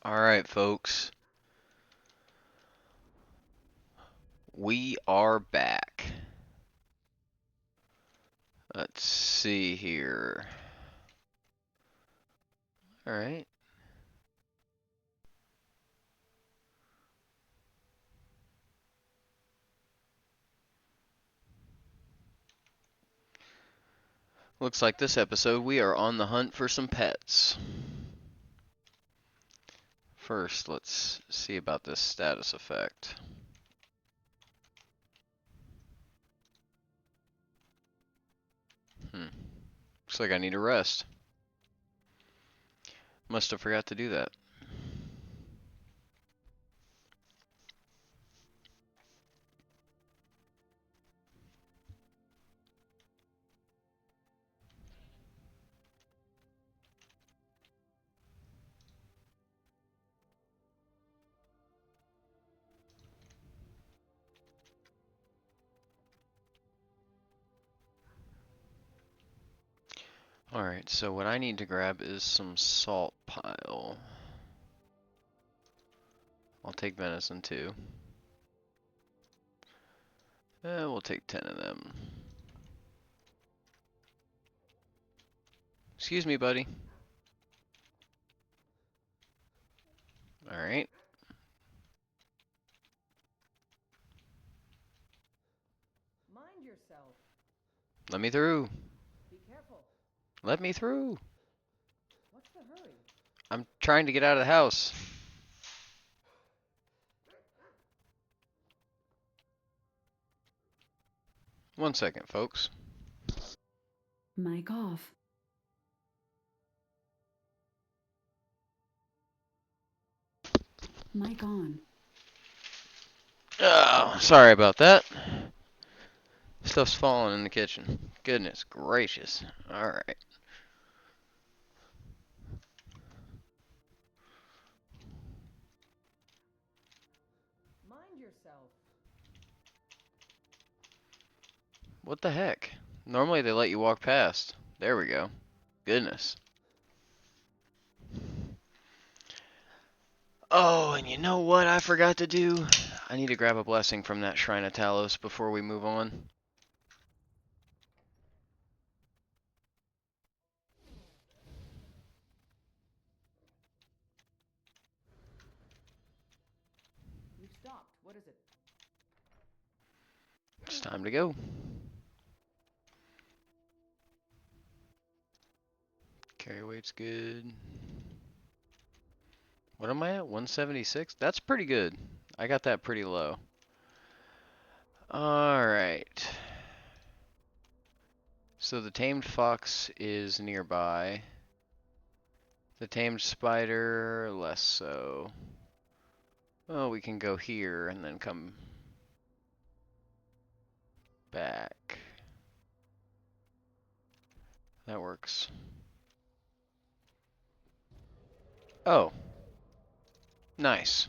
Alright, folks. We are back. Let's see here. Alright. Looks like this episode we are on the hunt for some pets. First, let's see about this status effect. Looks like I need a rest. Must have forgot to do that. Alright, so what I need to grab is some salt pile. I'll take venison too. We'll take 10 of them. Excuse me, buddy. Alright. Mind yourself. Let me through. Be careful. Let me through. What's the hurry? I'm trying to get out of the house. One second, folks. Mic off. Mic on. Oh, sorry about that. Stuff's falling in the kitchen. Goodness gracious. Alright. Mind yourself. What the heck? Normally they let you walk past. There we go. Goodness. Oh, and you know what I forgot to do? I need to grab a blessing from that Shrine of Talos before we move on. You've stopped. What is it? It's time to go. Carry weight's good. What am I at? 176? That's pretty good. I got that pretty low. Alright. So the tamed fox is nearby. The tamed spider, less so. Well, we can go here and then come back. That works. Oh. Nice.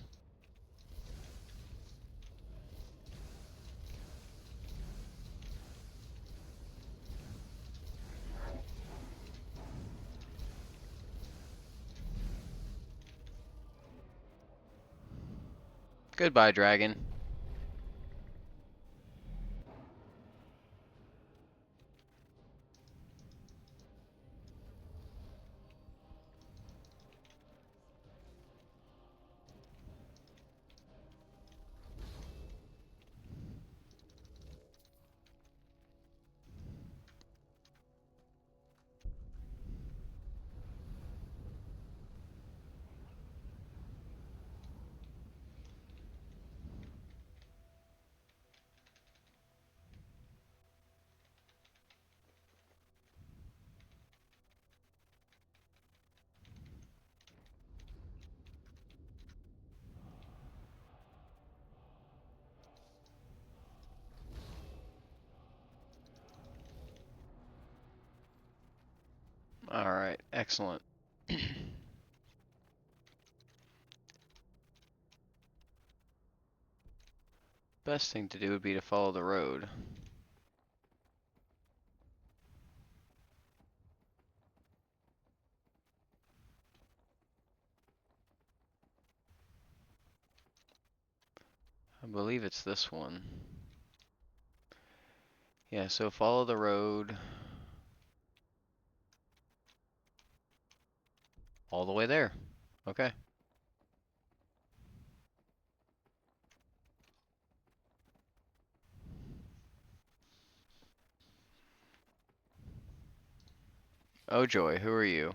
Goodbye, dragon. Alright, excellent. Best thing to do would be to follow the road. believe it's this one. Yeah, so follow the road all the way there. Okay. Oh joy, who are you?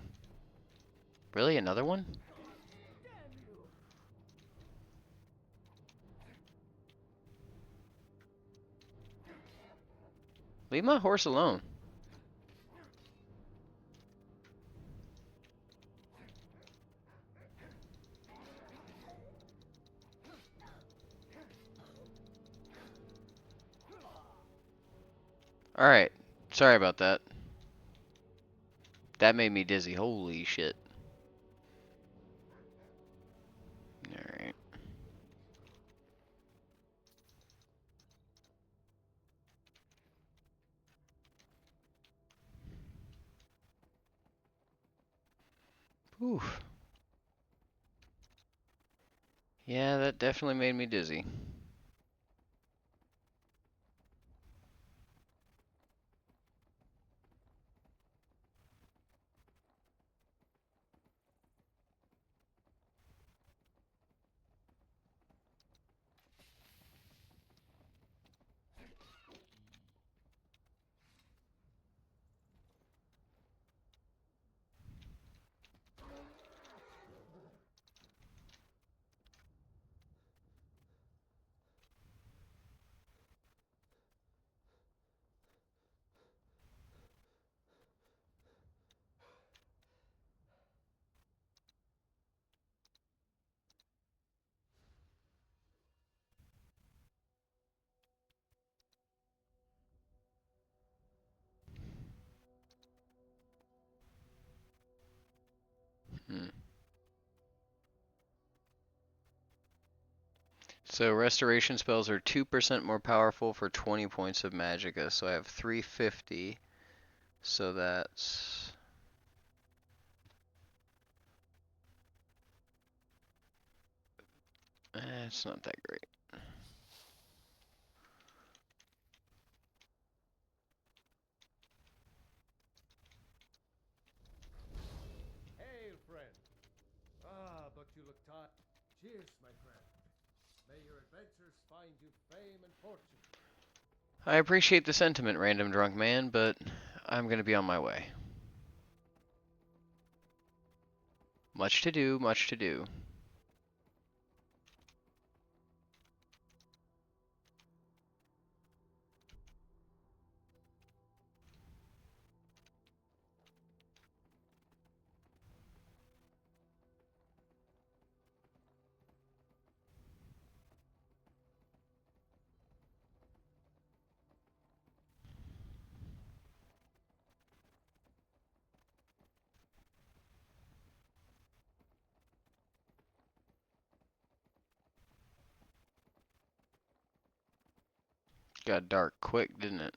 Really, another one? Leave my horse alone. Alright, sorry about that. That made me dizzy, holy shit. Alright. Oof. Yeah, that definitely made me dizzy. Hmm. So restoration spells are 2% more powerful for 20 points of magicka. So I have 350. So that's... it's not that great. Hail, friend. Ah, but you look tired. Cheers, my friend. May your adventures find you fame and fortune. I appreciate the sentiment, random drunk man, but I'm gonna be on my way. Much to do, much to do. Got dark quick, didn't it?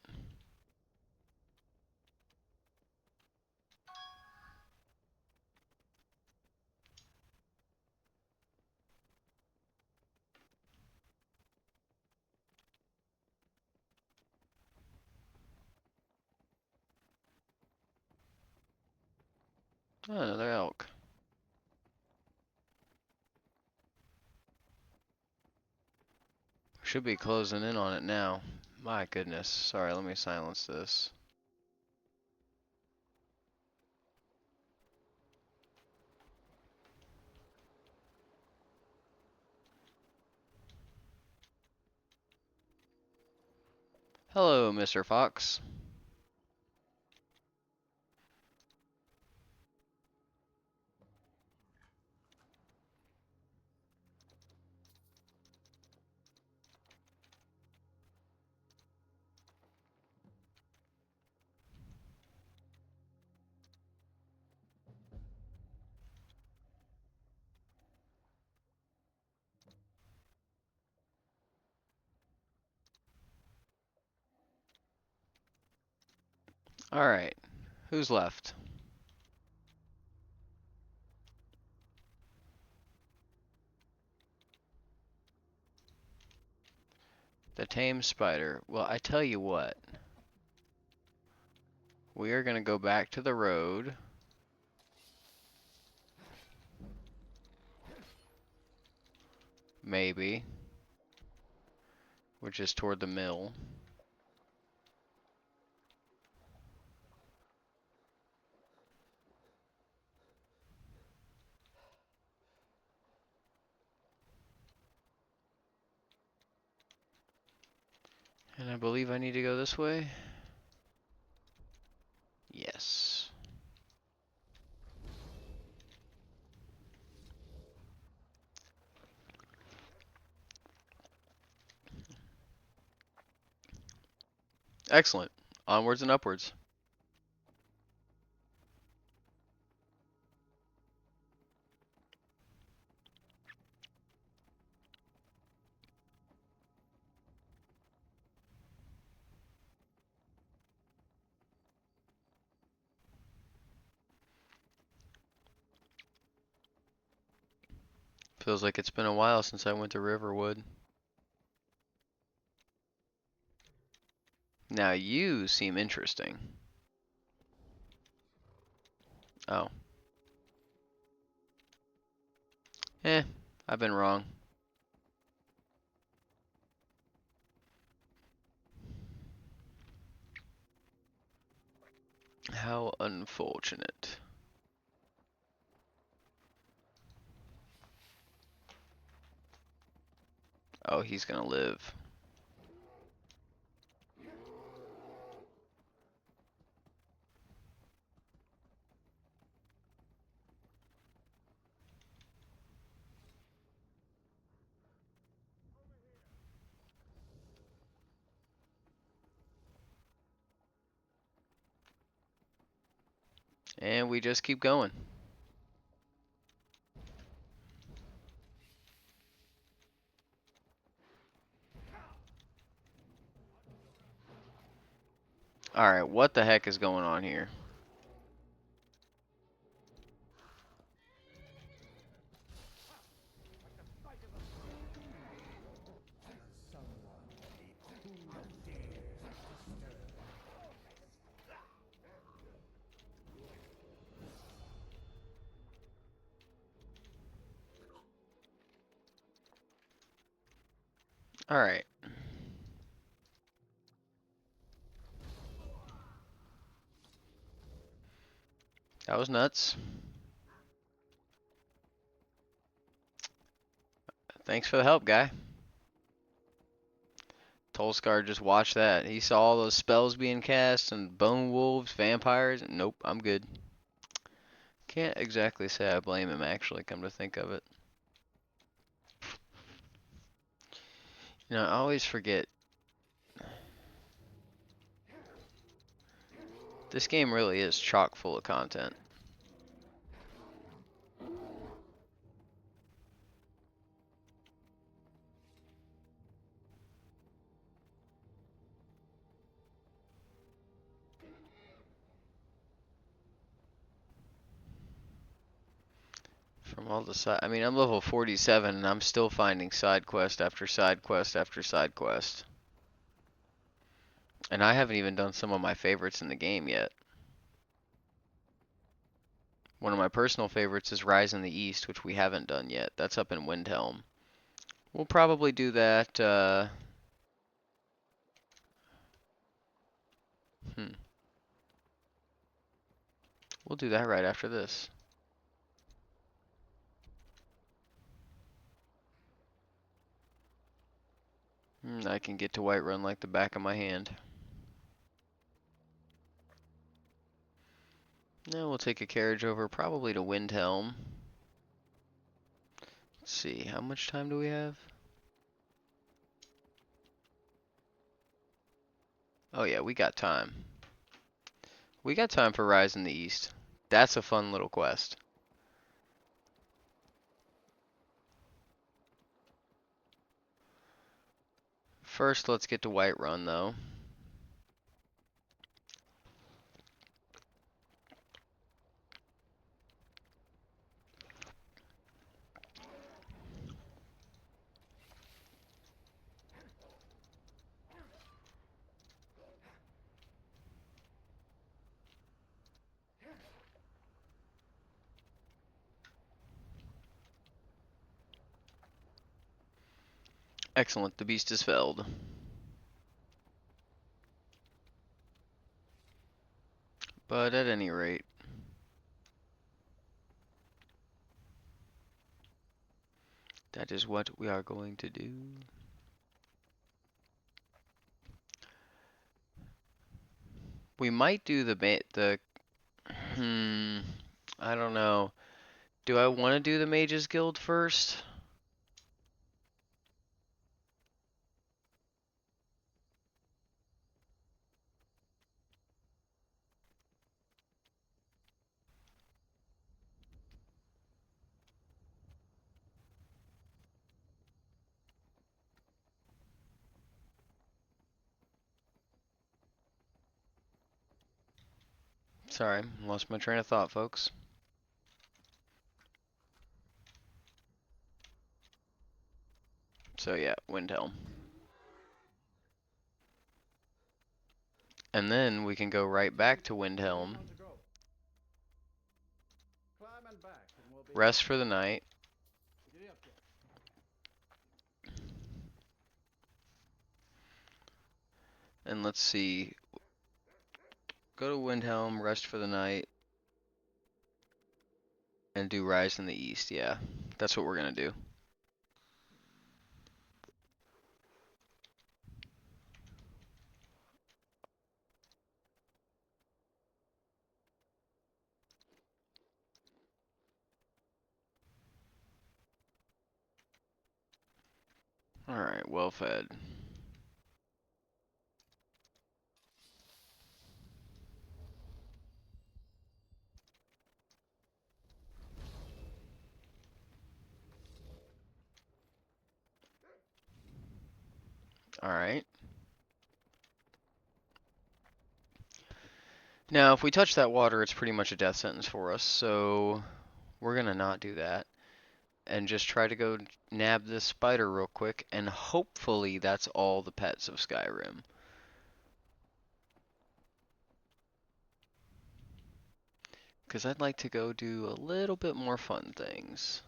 Oh, another elk. Should be closing in on it now. My goodness. Sorry, let me silence this. Hello, Mr. Fox. Alright, who's left? The tame spider. Well, I tell you what. We are going to go back to the road. Maybe. Which is toward the mill. And I believe I need to go this way. Yes. Excellent. Onwards and upwards. Feels like it's been a while since I went to Riverwood. Now you seem interesting. Oh. I've been wrong. How unfortunate. Oh, he's gonna live. And we just keep going. Alright, what the heck is going on here? Alright. That was nuts. Thanks for the help, guy. Tolskar just watched that. He saw all those spells being cast and bone wolves, vampires. Nope, I'm good. Can't exactly say I blame him, actually, come to think of it. You know, I always forget. This game really is chock full of content. From all the side, I mean, I'm level 47 and I'm still finding side quest after side quest after side quest. And I haven't even done some of my favorites in the game yet. One of my personal favorites is Rise in the East, which we haven't done yet. That's up in Windhelm. We'll probably do that, We'll do that right after this. I can get to Whiterun like the back of my hand. Now we'll take a carriage over probably to Windhelm. Let's see, how much time do we have? Oh yeah, we got time. We got time for Rise in the East. That's a fun little quest. First, let's get to Whiterun, though. Excellent, the beast is felled. But at any rate, that is what we are going to do. We might do I don't know. Do I want to do the Mages Guild first? Sorry, lost my train of thought, folks. So yeah, Windhelm. And then we can go right back to Windhelm, rest for the night. And let's see. Go to Windhelm, rest for the night, and do Rise in the East. Yeah, that's what we're gonna do. Alright, well fed. Alright. Now, if we touch that water, it's pretty much a death sentence for us, so we're gonna not do that. And just try to go nab this spider real quick, and hopefully that's all the pets of Skyrim. Because I'd like to go do a little bit more fun things.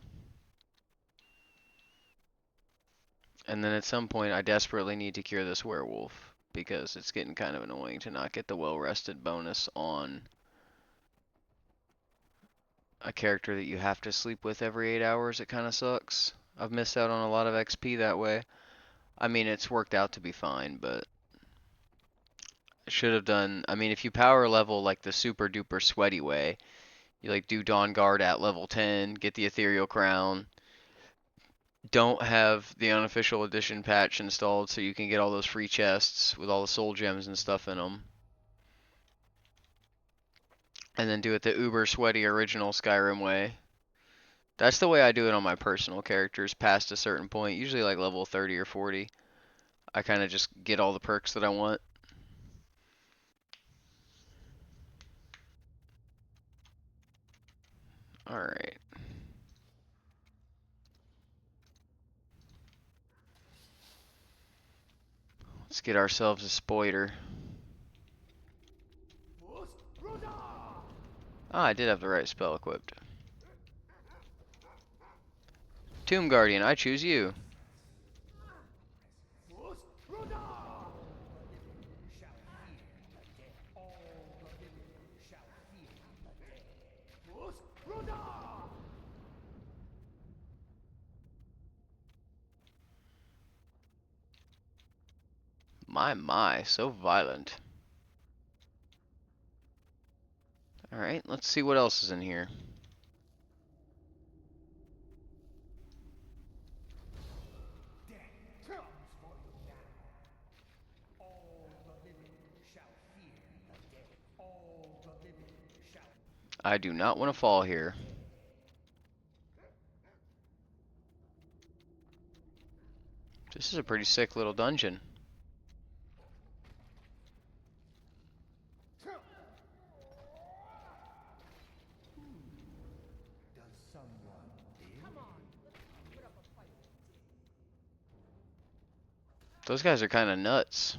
And then at some point, I desperately need to cure this werewolf, because it's getting kind of annoying to not get the well-rested bonus on a character that you have to sleep with every 8 hours. It kind of sucks. I've missed out on a lot of XP that way. I mean, it's worked out to be fine, but I should have done. I mean, if you power level like the super duper sweaty way, you like do Dawn Guard at level 10, get the Ethereal Crown, don't have the unofficial edition patch installed so you can get all those free chests with all the soul gems and stuff in them. And then do it the uber sweaty original Skyrim way. That's the way I do it on my personal characters past a certain point, usually like level 30 or 40. I kind of just get all the perks that I want. Alright. Let's get ourselves a spoiler. Ah, I did have the right spell equipped. Tomb Guardian, I choose you. My, so violent. Alright, let's see what else is in here. I do not want to fall here. This is a pretty sick little dungeon. Those guys are kind of nuts.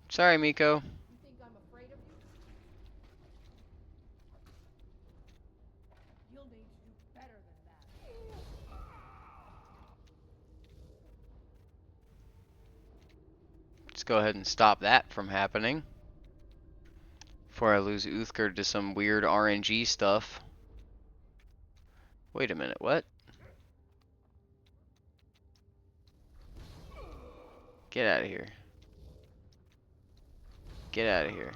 Sorry, Miko. You think I'm afraid of you? You'll need to do better than that. Let's go ahead and stop that from happening before I lose Uthgard to some weird RNG stuff. Wait a minute, what? Get out of here. Get out of here.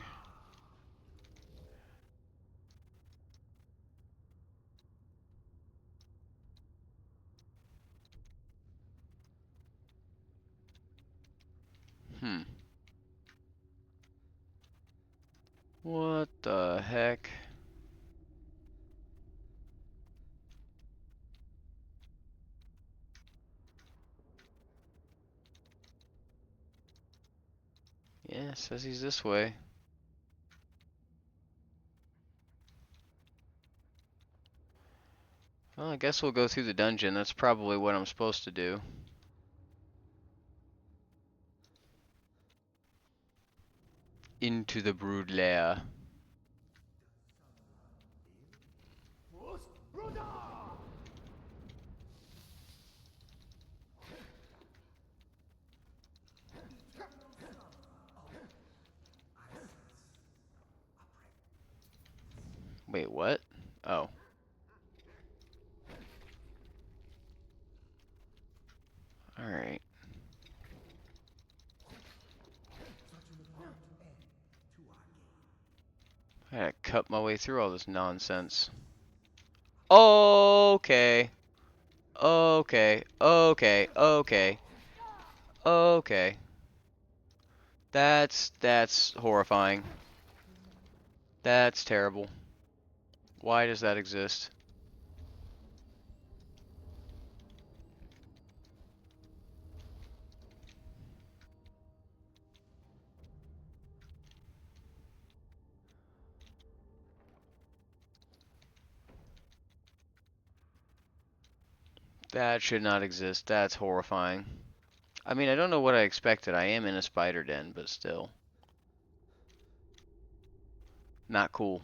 Hmm. What the heck? Yeah, says he's this way. Well, I guess we'll go through the dungeon. That's probably what I'm supposed to do. Into the brood lair. Wait, what? Oh. Alright. I gotta cut my way through all this nonsense. Okay. Okay. Okay. Okay. Okay. That's horrifying. That's terrible. Why does that exist? That should not exist. That's horrifying. I mean, I don't know what I expected. I am in a spider den, but still. Not cool.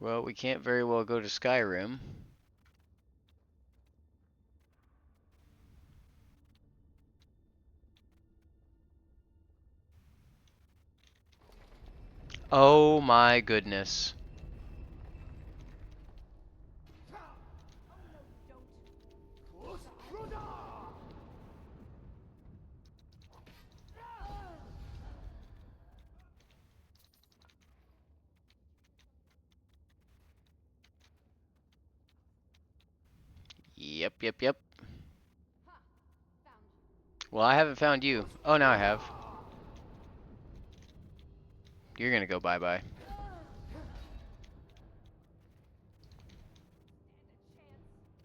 Well, we can't very well go to Skyrim. Oh my goodness. Yep, yep, yep. Well, I haven't found you. Oh, now I have. You're gonna go bye-bye.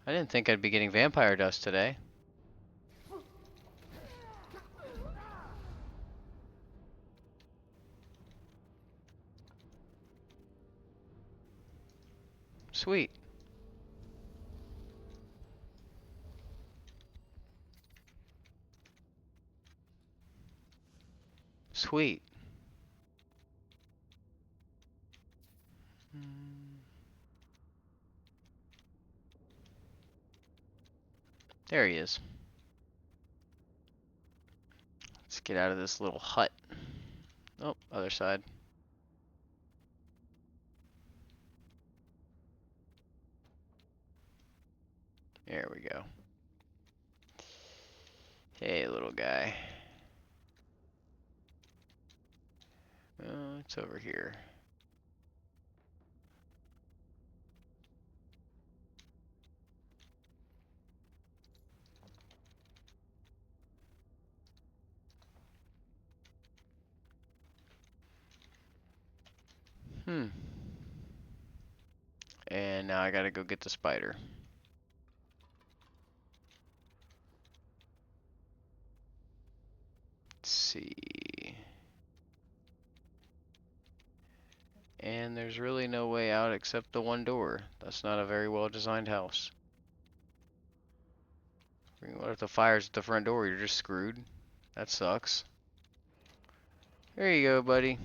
I didn't think I'd be getting vampire dust today. Sweet. Sweet. There he is. Let's get out of this little hut. Oh, other side. There we go. Hey, little guy. Oh, it's over here. And now I gotta go get the spider. Let's see. And there's really no way out except the one door. That's not a very well designed house. What if the fire's at the front door? You're just screwed. That sucks. There you go, buddy.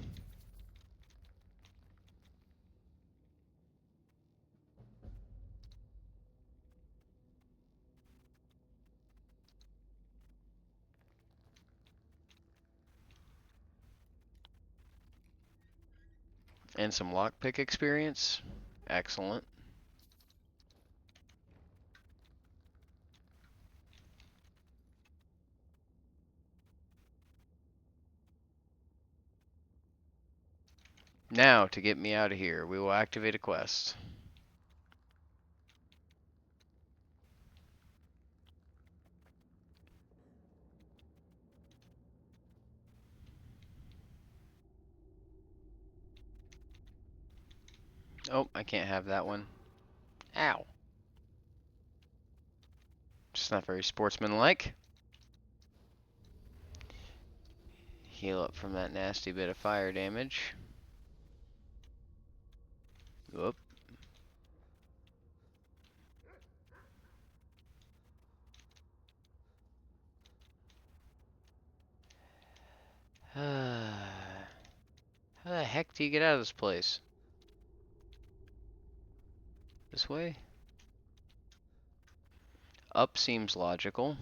And some lockpick experience. Excellent. Now, to get me out of here, we will activate a quest. Oh, I can't have that one. Ow. Just not very sportsmanlike. Heal up from that nasty bit of fire damage. Whoop. How the heck do you get out of this place? This way? Up seems logical.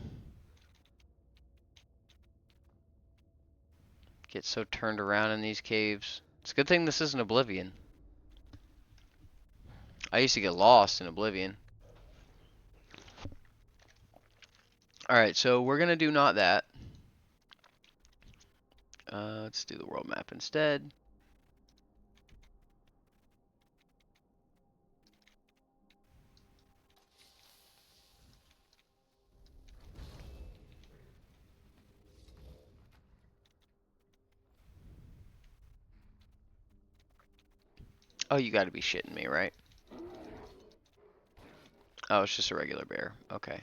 Get so turned around in these caves. It's a good thing this isn't Oblivion. I used to get lost in Oblivion. Alright, so we're gonna do not that. Let's do the world map instead. Oh, you gotta be shitting me, right? Oh, it's just a regular bear. Okay.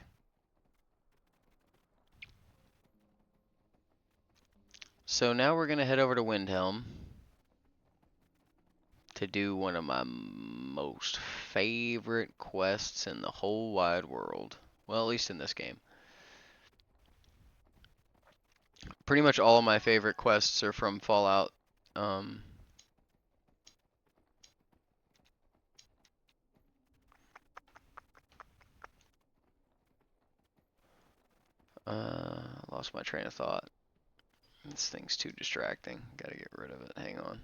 So now we're gonna head over to Windhelm to do one of my most favorite quests in the whole wide world. Well, at least in this game. Pretty much all of my favorite quests are from Fallout. Lost my train of thought. This thing's too distracting. Gotta get rid of it. Hang on.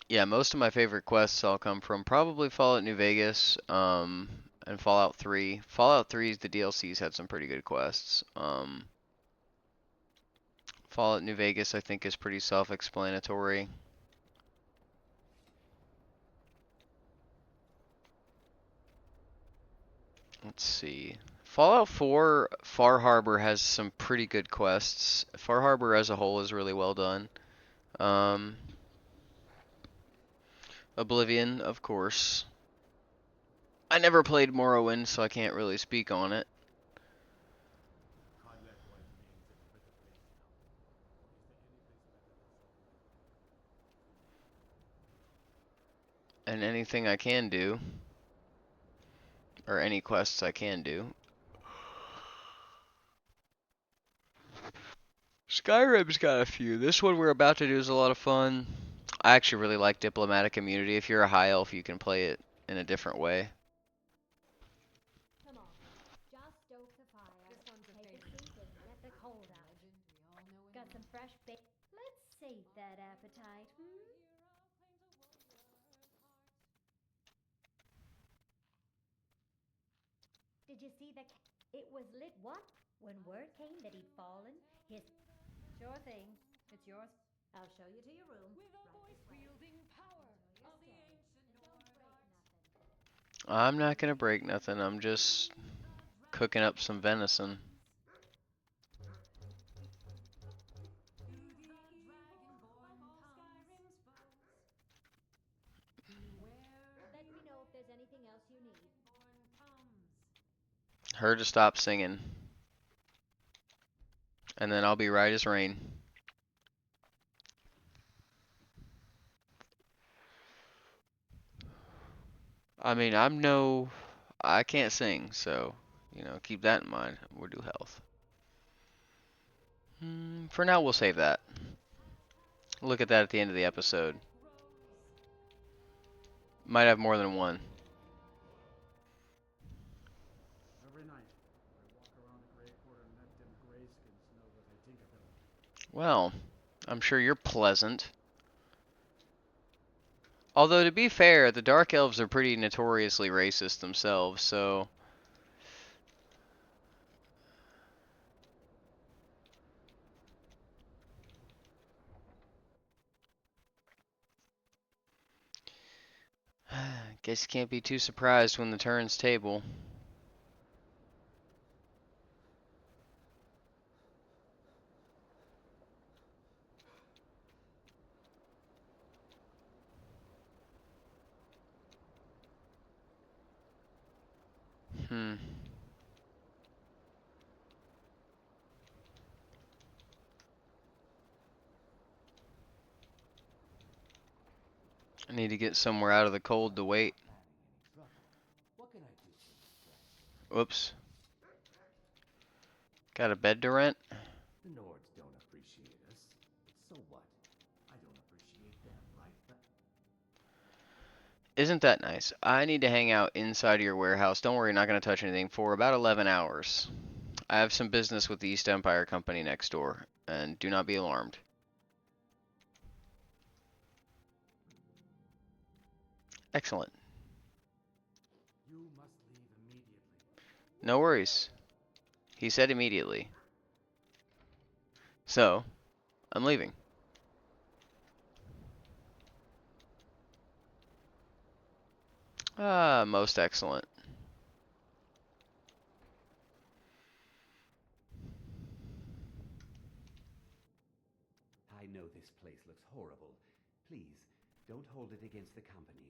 Yeah, most of my favorite quests all come from probably Fallout New Vegas, and Fallout 3. Fallout 3's the DLCs had some pretty good quests. Fallout New Vegas I think is pretty self-explanatory. Let's see. Fallout 4, Far Harbor has some pretty good quests. Far Harbor as a whole is really well done. Oblivion, of course. I never played Morrowind, so I can't really speak on it. And anything I can do, or any quests I can do. Skyrim's got a few. This one we're about to do is a lot of fun. I actually really like Diplomatic Immunity. If you're a high elf, you can play it in a different way. Come on. Just stoke the fire. Take a seat and let the cold out. Got some fresh bacon. Let's sate that appetite, Did you see the it was lit what? When word came that he'd fallen, his sure thing. It's yours. I'll show you to your room. With a voice wielding power. Okay. And don't break nothing. I'm not gonna break nothing. I'm just cooking up some venison. Let me know if there's anything else you need. Her to stop singing. And then I'll be right as rain. I mean, I can't sing, so, you know, keep that in mind. We'll do health. For now, we'll save that. Look at that at the end of the episode. Might have more than one. Every night, I walk around the Grey Court and let them grayskins know what I think of them. Well, I'm sure you're pleasant. Although, to be fair, the Dark Elves are pretty notoriously racist themselves, so... Guess you can't be too surprised when the turn's table. Hmm. I need to get somewhere out of the cold to wait. What can I do for you, friend? Whoops. Got a bed to rent? The Nords don't appreciate us. But so what? I don't appreciate them, right? But Isn't that nice? I need to hang out inside of your warehouse. Don't worry, not going to touch anything for about 11 hours. I have some business with the East Empire Company next door, and do not be alarmed. Excellent. you must leave immediately. No worries. He said immediately. So, I'm leaving. Ah, most excellent. I know this place looks horrible. Please, don't hold it against the company.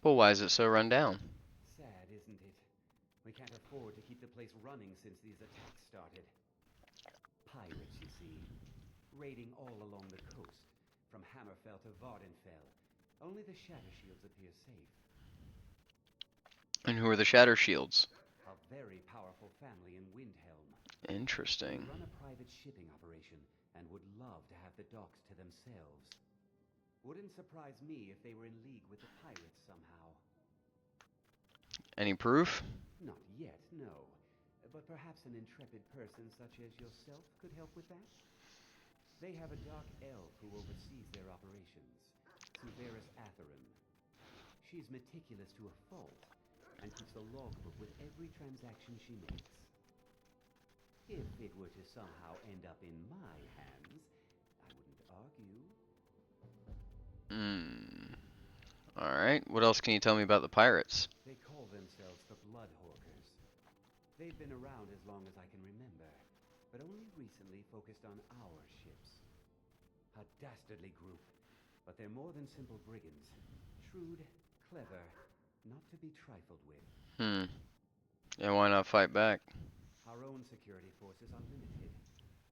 Well, why is it so run down? Sad, isn't it? We can't afford to keep the place running since these attacks started. Pirates, you see, raiding all along the coast, from Hammerfell to Vardenfell. Only the Shatter Shields appear safe. And who are the Shatter Shields? A very powerful family in Windhelm. Interesting. They run a private shipping operation and would love to have the docks to themselves. Wouldn't surprise me if they were in league with the pirates somehow. Any proof? Not yet, no. But perhaps an intrepid person such as yourself could help with that? They have a dark elf who oversees their operations, Suveris Atherin. She's meticulous to a fault, and keeps a logbook with every transaction she makes. If it were to somehow end up in my hands, I wouldn't argue. Alright, what else can you tell me about the pirates? They call themselves the Bloodhawkers. They've been around as long as I can remember, but only recently focused on our ships. A dastardly group, but they're more than simple brigands. Shrewd, clever, not to be trifled with. And why not fight back? Our own security forces are limited,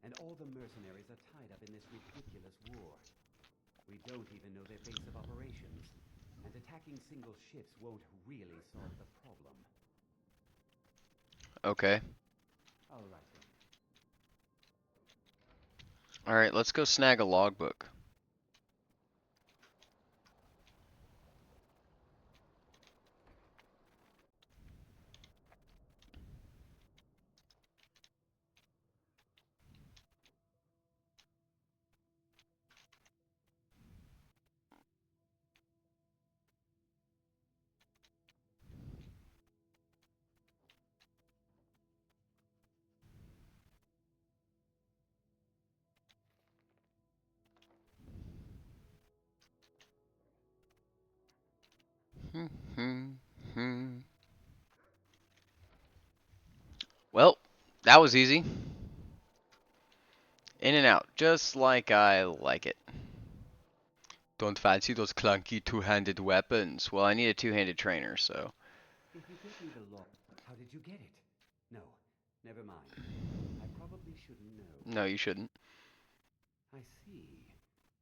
and all the mercenaries are tied up in this ridiculous war. We don't even know their base of operations, and attacking single ships won't really solve the problem. Okay. All right then. Alright, let's go snag a logbook. Well, that was easy. In and out, just like I like it. Don't fancy those clunky two-handed weapons. Well, I need a two-handed trainer, so... If you get me the log, how did you get it? No, never mind. I probably shouldn't know. No, you shouldn't. I see.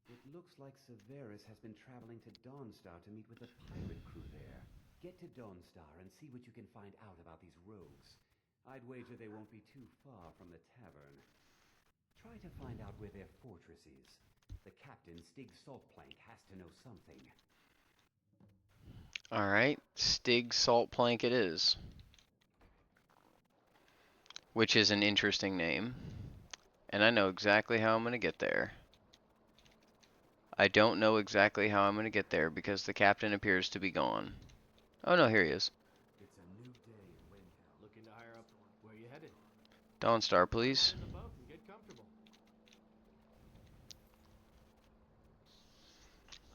It looks like Severus has been traveling to Dawnstar to meet with the pirate crew there. Get to Dawnstar and see what you can find out about these rogues. I'd wager they won't be too far from the tavern. Try to find out where their fortress is. The captain, Stig Saltplank, has to know something. Alright, Stig Saltplank it is. Which is an interesting name. And I know exactly how I'm going to get there. I don't know exactly how I'm going to get there because the captain appears to be gone. Oh no, here he is. It's a new day in Windhelm. Looking to hire up. Where you headed? Dawnstar, please. In the boat and get comfortable.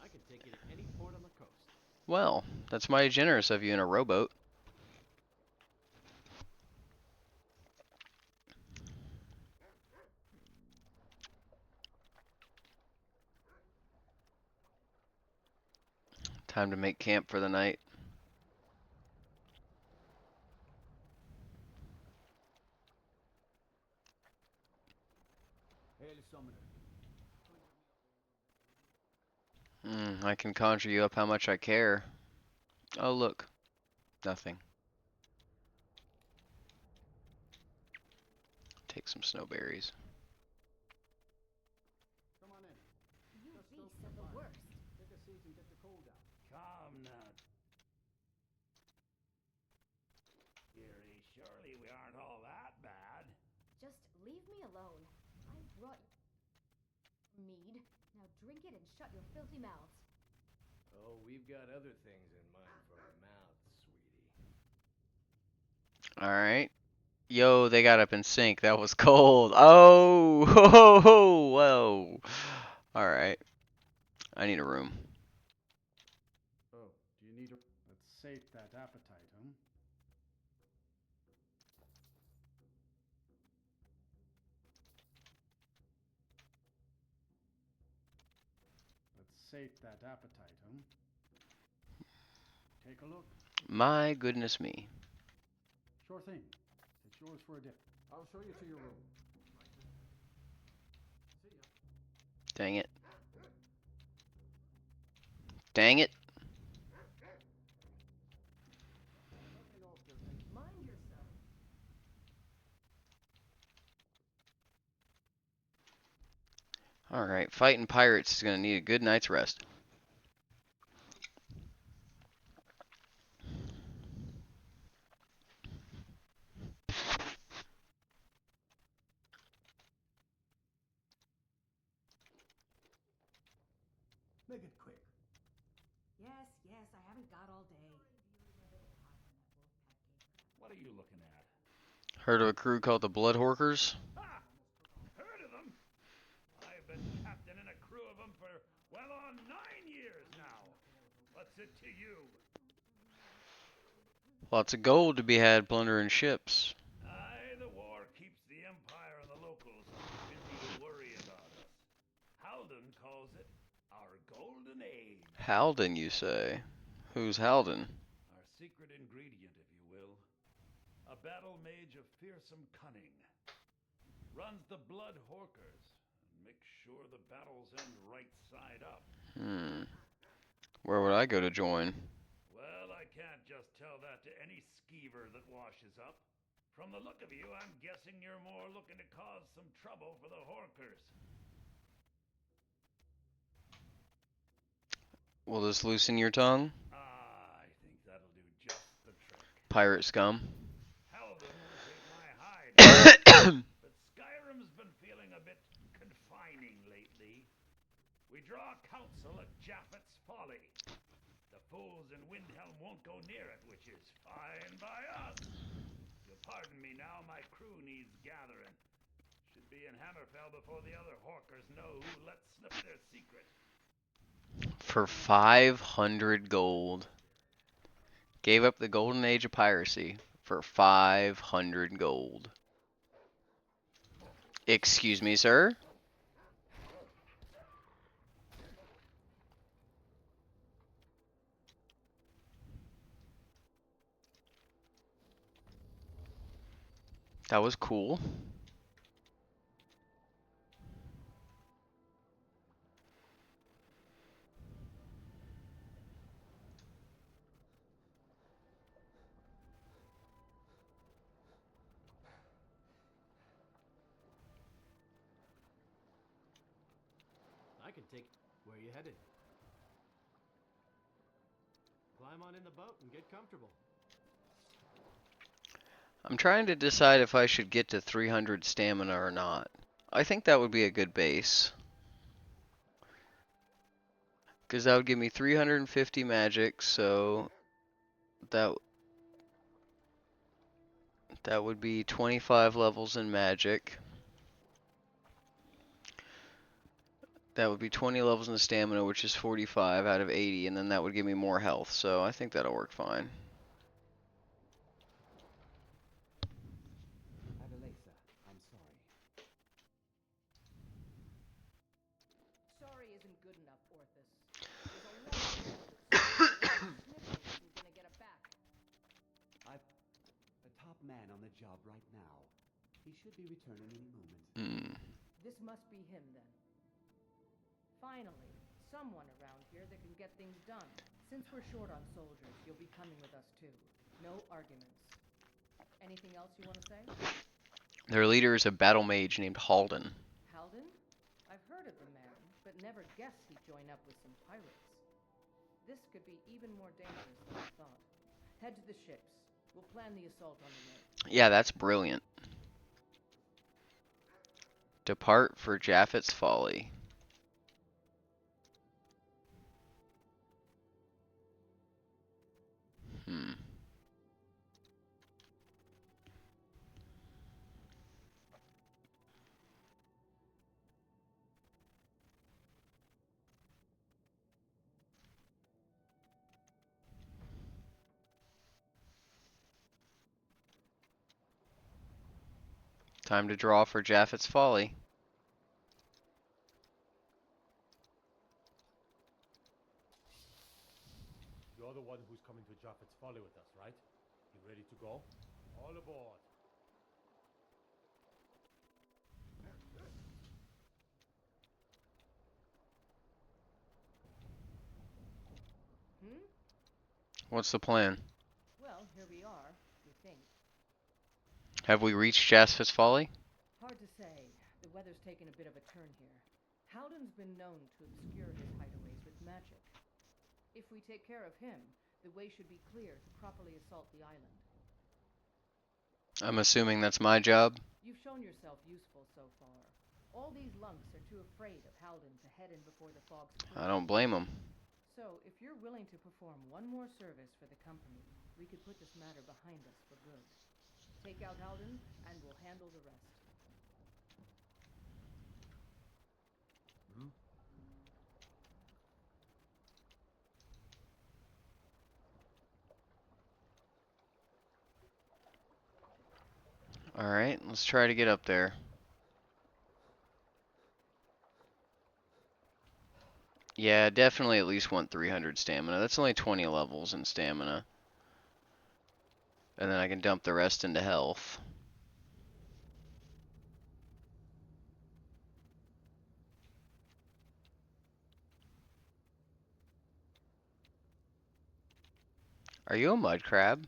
I can take you to any port on the coast. Well, that's mighty generous of you in a rowboat. Time to make camp for the night. Hail, summoner. I can conjure you up how much I care. Oh look, nothing. Take some snowberries. Come on in. You beasts are the worst. Take a seat and get the cold out. Come now. Dearie, surely we aren't all that bad. Just leave me alone. I brought mead. Now drink it and shut your filthy mouths. Oh, we've got other things in mind for our mouths, sweetie. Alright. Yo, they got up in sync. That was cold. Oh, ho, ho, ho, whoa. Alright. I need a room. Oh, do you need a... Let's sate that appetite, huh? Let's sate that appetite, huh? Take a look. My goodness me. Sure thing. It's yours for a dip. I'll show you to your room. Dang it. Dang it. Mind yourself. Alright, fighting pirates is going to need a good night's rest. Make it quick. Yes, yes, I haven't got all day. What are you looking at? Heard of a crew called the Blood Horkers? Ha! Heard of them? I've been captain in a crew of them for well on 9 years now. What's it to you? Lots of gold to be had plundering ships. Aye, the war keeps the Empire and the locals busy to worry about us. Halden calls it our golden age. Halden, you say? Who's Halden? Our secret ingredient, if you will. A battle mage of fearsome cunning. Runs the Blood Horkers and makes sure the battles end right side up. Where would I go to join? Well, I can't just tell that to any skeever that washes up. From the look of you, I'm guessing you're more looking to cause some trouble for the Horkers. Will this loosen your tongue? I think that'll do just the trick. Pirate scum. Halden will take my hide, but Skyrim's been feeling a bit confining lately. We draw counsel at Japhet's Folly. The fools in Windhelm won't go near it, which is fine by us. You'll pardon me now, my crew needs gathering. Should be in Hammerfell before the other Horkers know who let slip their secret. For 500 gold. Gave up the golden age of piracy for 500 gold. Excuse me, sir? That was cool. can take... Where are you headed? Climb on in the boat and get comfortable. I'm trying to decide if I should get to 300 stamina or not. I think that would be a good base. Because that would give me 350 magic, so that would be 25 levels in magic. That would be 20 levels in stamina, which is 45 out of 80, and then that would give me more health, so I think that'll work fine. Adelaisa, I'm sorry. Sorry isn't good enough, Orthus. There's a lot more isn't gonna get it back. I've a top man on the job right now. He should be returning any moment. This must be him, then. Finally, someone around here that can get things done. Since we're short on soldiers, you'll be coming with us too. No arguments. Anything else you want to say? Their leader is a battle mage named Halden. Halden? I've heard of the man, but never guessed he'd join up with some pirates. This could be even more dangerous than I thought. Head to the ships. We'll plan the assault on the way. Yeah, that's brilliant. Depart for Japhet's Folly. Time to draw for Japhet's Folly. You're the one who's coming to Japhet's Folly with us, right? You ready to go? All aboard. What's the plan? Well, here we are, we think. Have we reached Japhet's Folly? Hard to say. The weather's taken a bit of a turn here. Halden's been known to obscure his hideaways with magic. If we take care of him, the way should be clear to properly assault the island. I'm assuming that's my job. You've shown yourself useful so far. All these lunks are too afraid of Halden to head in before the fog's clear. I don't blame him. So, if you're willing to perform one more service for the company, we could put this matter behind us for good. Take out Halden, and we'll handle the rest. Alright, let's try to get up there. Yeah, definitely at least want 300 stamina. That's only 20 levels in stamina. And then I can dump the rest into health. Are you a mud crab?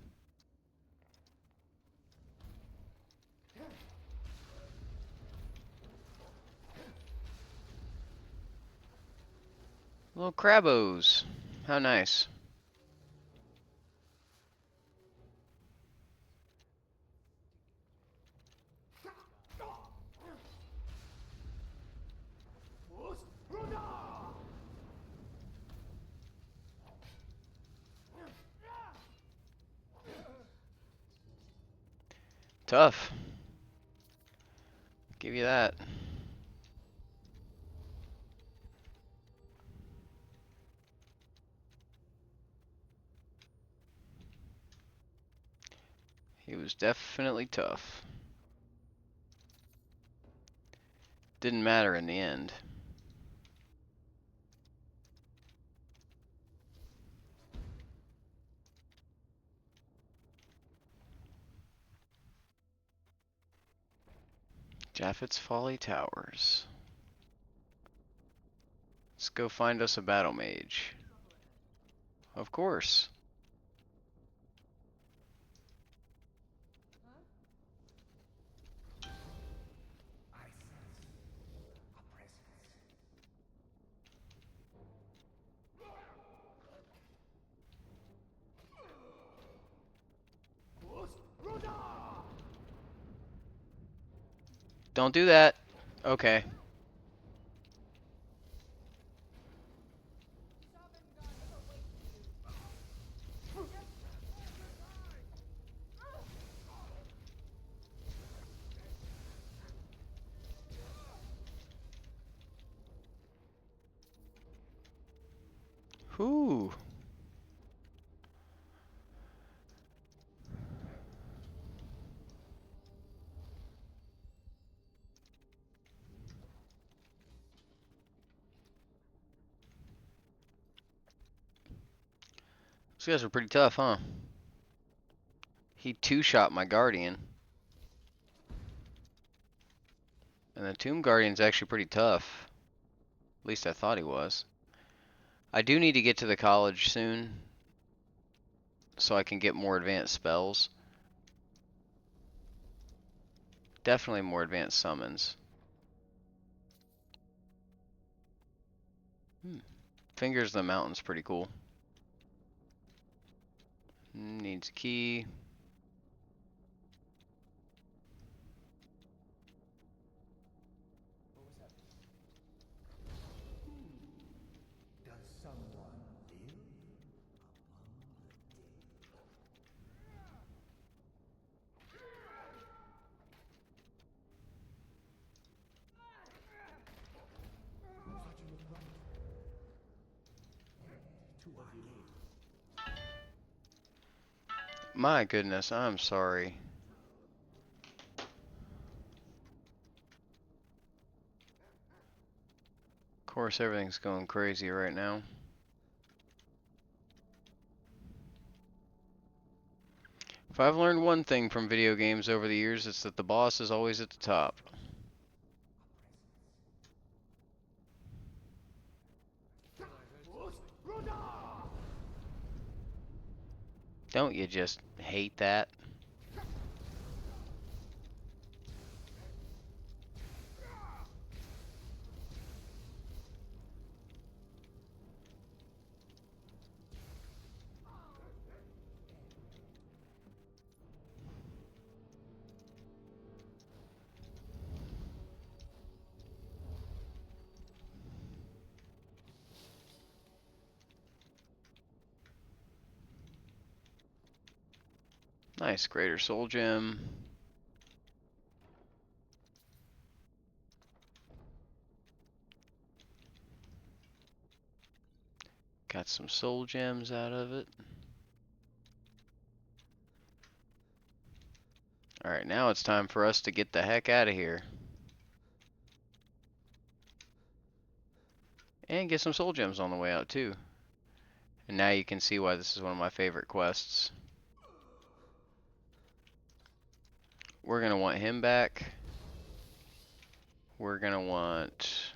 Little crabos. How nice. Tough. Give you that. He was definitely tough. Didn't matter in the end. Japhet's Folly Towers. Let's go find us a battle mage. Of course. I sense a presence. Don't do that. Okay. Whew. These guys are pretty tough, huh? He two-shot my Guardian. And the Tomb Guardian's actually pretty tough. At least I thought he was. I do need to get to the college soon, so I can get more advanced spells. Definitely more advanced summons. Fingers of the Mountain's pretty cool. Needs a key. My goodness, I'm sorry. Of course, everything's going crazy right now. If I've learned one thing from video games over the years, it's that the boss is always at the top. Don't you just hate that? Nice, Greater Soul Gem. Got some soul gems out of it. Alright, now it's time for us to get the heck out of here. And get some soul gems on the way out too. And now you can see why this is one of my favorite quests. We're gonna want him back. We're gonna want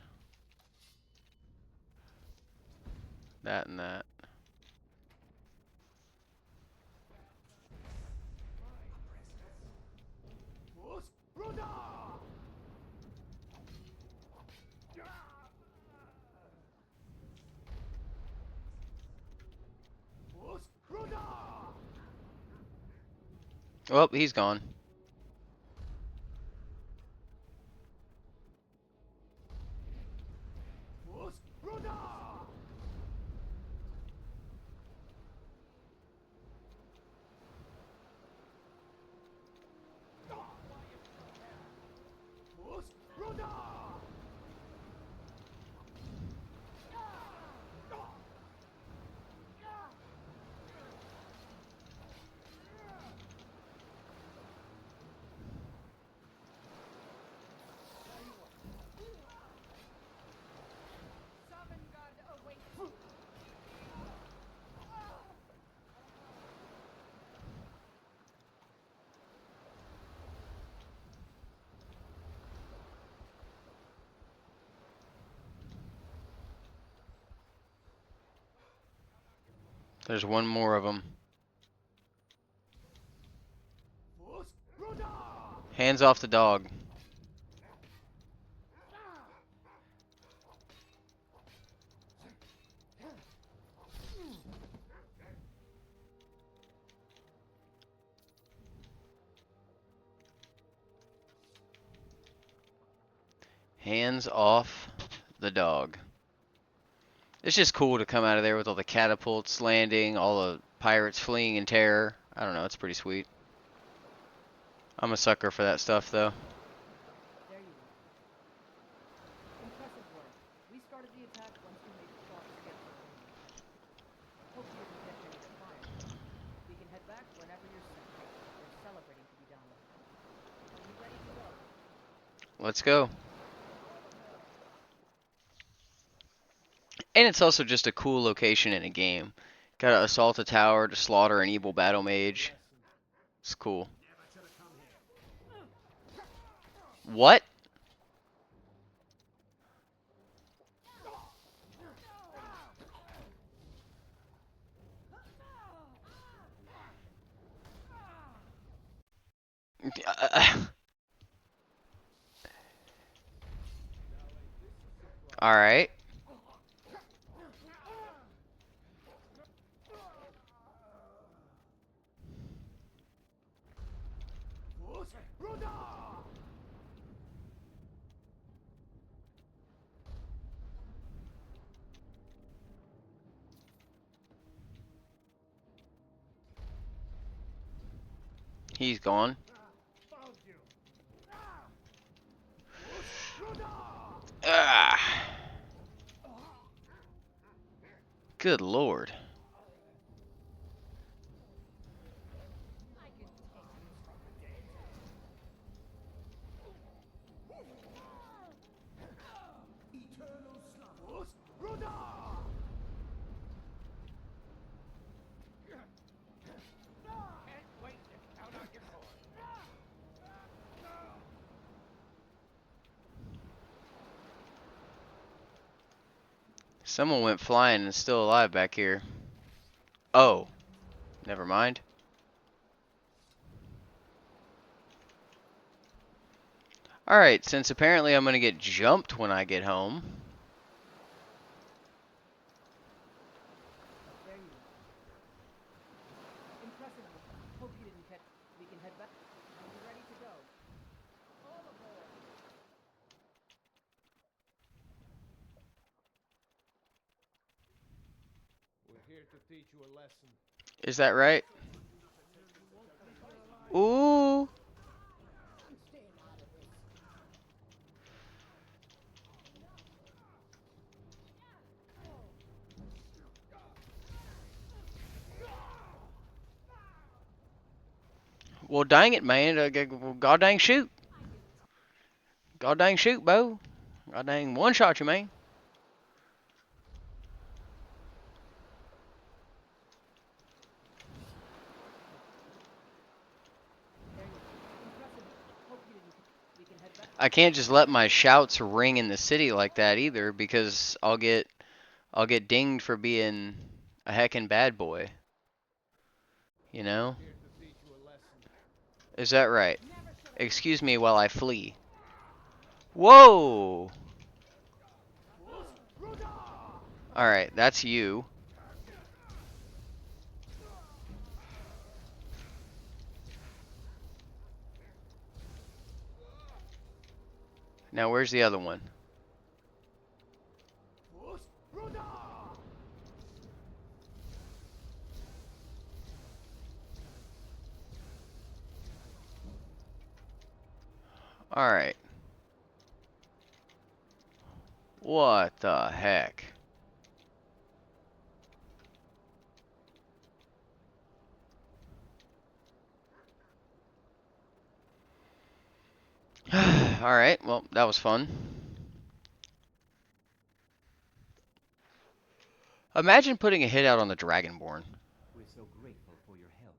that and that. Oh, he's gone. There's one more of them. Hands off the dog. Hands off the dog. It's just cool to come out of there with all the catapults landing, all the pirates fleeing in terror. I don't know, it's pretty sweet. I'm a sucker for that stuff, though. There you are. Impressive work. We started the attack once we made the sharks get to the mainland. Hope you didn't catch any fire. We can head back whenever you're set. There's celebrating to be done. Are you ready to go? Let's go. And it's also just a cool location in a game. Gotta assault a tower to slaughter an evil battle mage. It's cool. What? Alright. He's gone. Ah. Good lord. Someone went flying and is still alive back here. Oh. Never mind. Alright, since apparently I'm gonna get jumped when I get home. There you are. Impressive work. Hope you didn't catch. We can head back. Are you ready to go? All aboard. We're here to teach you a lesson. Is that right? Ooh. Well, dang it, man. God dang shoot. God dang shoot, Bo. God dang one shot you, man. There you are. Impressive. Hope you didn't. We can head back. I can't just let my shouts ring in the city like that either, because I'll get dinged for being a heckin' bad boy. You know? Here to teach you a lesson. Is that right? Excuse me while I flee. Whoa! Alright, that's you. Now where's the other one? Alright. What the heck? Alright, well, that was fun. Imagine putting a hit out on the Dragonborn. We're so grateful for your help.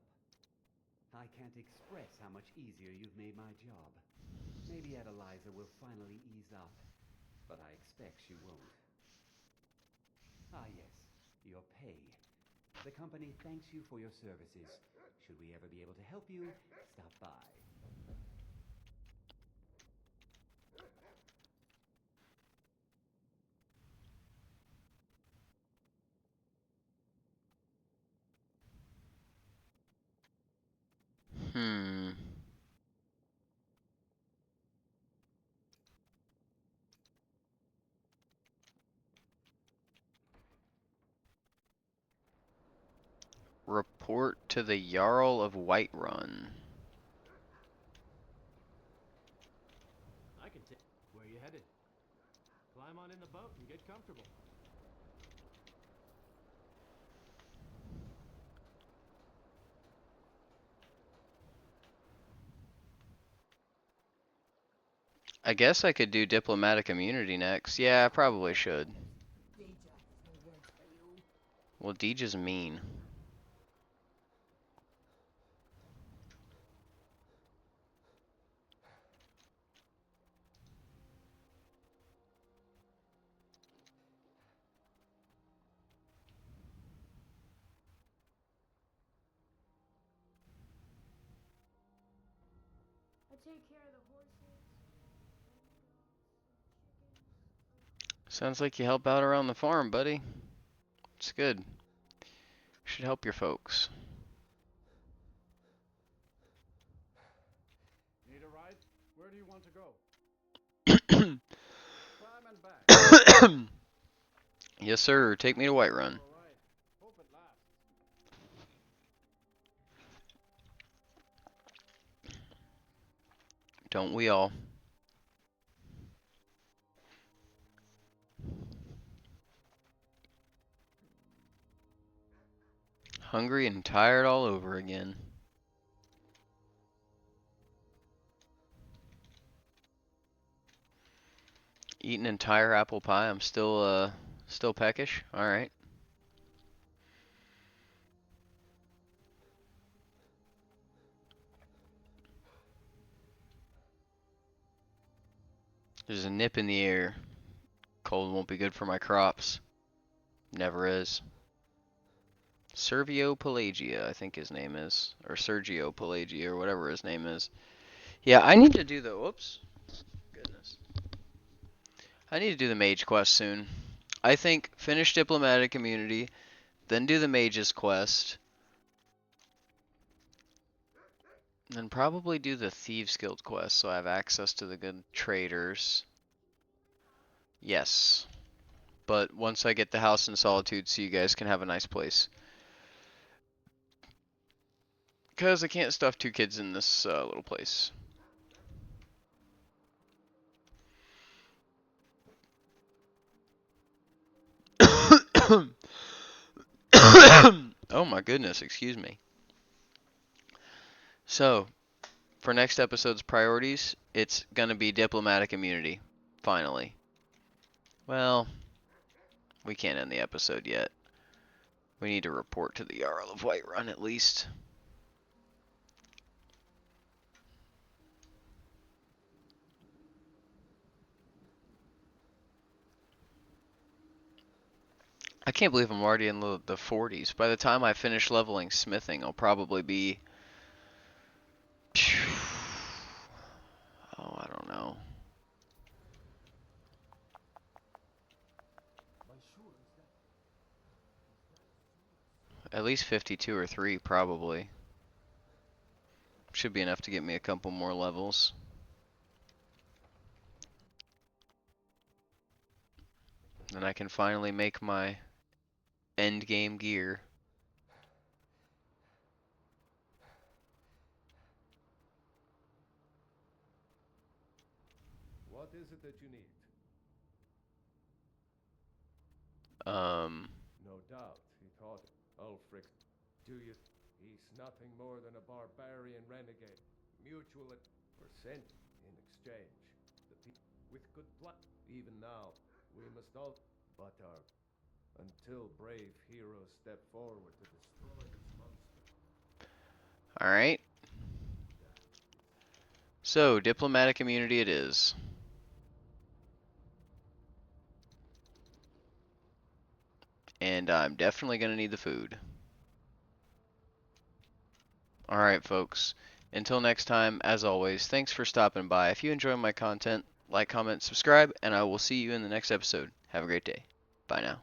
I can't express how much easier you've made my job. Maybe Adeliza will finally ease up, but I expect she won't. Ah, yes, your pay. The company thanks you for your services. Should we ever be able to help you, stop by. Hmm. report to the Jarl of Whiterun. I can take. Where you headed? Climb on in the boat and get comfortable. I guess I could do diplomatic immunity next. Yeah, I probably should. Well, Deej is mean. I take care of the horses. Sounds like you help out around the farm, buddy. It's good. You should help your folks. Need a ride? Where do you want to go? Climb and back. Yes, sir. Take me to Whiterun. All right. Hope it lasts. Don't we all? Hungry and tired all over again. Eat an entire apple pie. I'm still peckish. All right. There's a nip in the air. Cold won't be good for my crops. Never is. Servio Pelagia, I think his name is. Or Sergio Pelagia, or whatever his name is. Yeah, I need to do the... Whoops. Goodness. I need to do the mage quest soon. I think finish diplomatic immunity, then do the mage's quest, then probably do the thieves guild quest so I have access to the good traders. Yes. But once I get the house in solitude so you guys can have a nice place. Because I can't stuff 2 kids in this little place. Oh my goodness, excuse me. So, for next episode's priorities, it's gonna be diplomatic immunity. Finally. Well, we can't end the episode yet. We need to report to the Jarl of Whiterun at least. I can't believe I'm already in the 40s. By the time I finish leveling smithing, I'll probably be... Oh, I don't know. At least 52 or 3, probably. Should be enough to get me a couple more levels. Then I can finally make my end game gear. What is it that you need? No doubt, he thought Ulfric. Do you? He's nothing more than a barbarian renegade. Mutual percent in exchange. The with good pluck. Even now, we must all butter until brave heroes step forward to destroy this monster. Alright. So, diplomatic immunity it is. And I'm definitely going to need the food. Alright, folks. Until next time, as always, thanks for stopping by. If you enjoy my content, like, comment, subscribe, and I will see you in the next episode. Have a great day. Bye now.